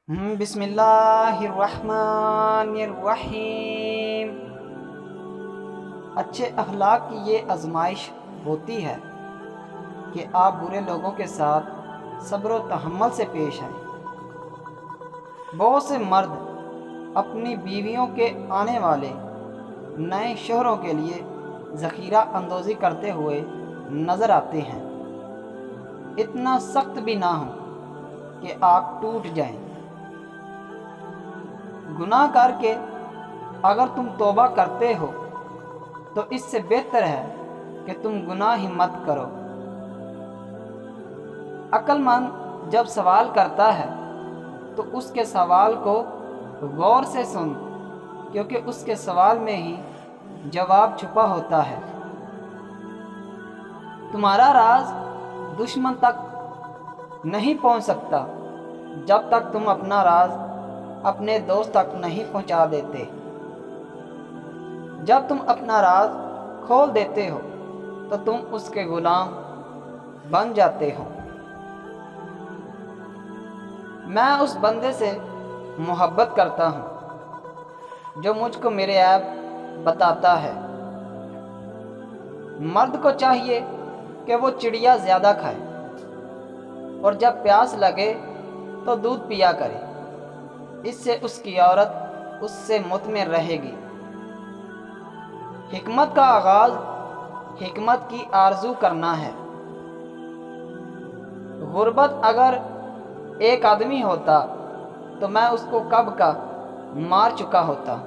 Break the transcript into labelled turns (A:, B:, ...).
A: بسم اللہ الرحمن الرحیم۔ اچھے اخلاق کی یہ آزمائش ہوتی ہے کہ آپ برے لوگوں کے ساتھ صبر و تحمل سے پیش آئیں۔ بہت سے مرد اپنی بیویوں کے آنے والے نئے شوہروں کے لیے ذخیرہ اندوزی کرتے ہوئے نظر آتے ہیں، اتنا سخت بھی نہ ہو کہ آپ ٹوٹ جائیں۔ گناہ کر کے اگر تم توبہ کرتے ہو تو اس سے بہتر ہے کہ تم گناہ ہی مت کرو۔ عقل مند جب سوال کرتا ہے تو اس کے سوال کو غور سے سن، کیونکہ اس کے سوال میں ہی جواب چھپا ہوتا ہے۔ تمہارا راز دشمن تک نہیں پہنچ سکتا جب تک تم اپنا راز اپنے دوست تک نہیں پہنچا دیتے۔ جب تم اپنا راز کھول دیتے ہو تو تم اس کے غلام بن جاتے ہو۔ میں اس بندے سے محبت کرتا ہوں جو مجھ کو میرے عیب بتاتا ہے۔ مرد کو چاہیے کہ وہ چڑیا زیادہ کھائے اور جب پیاس لگے تو دودھ پیا کرے، اس سے اس کی عورت اس سے مطمئن رہے گی۔ حکمت کا آغاز حکمت کی آرزو کرنا ہے۔ غربت اگر ایک آدمی ہوتا تو میں اس کو کب کا مار چکا ہوتا۔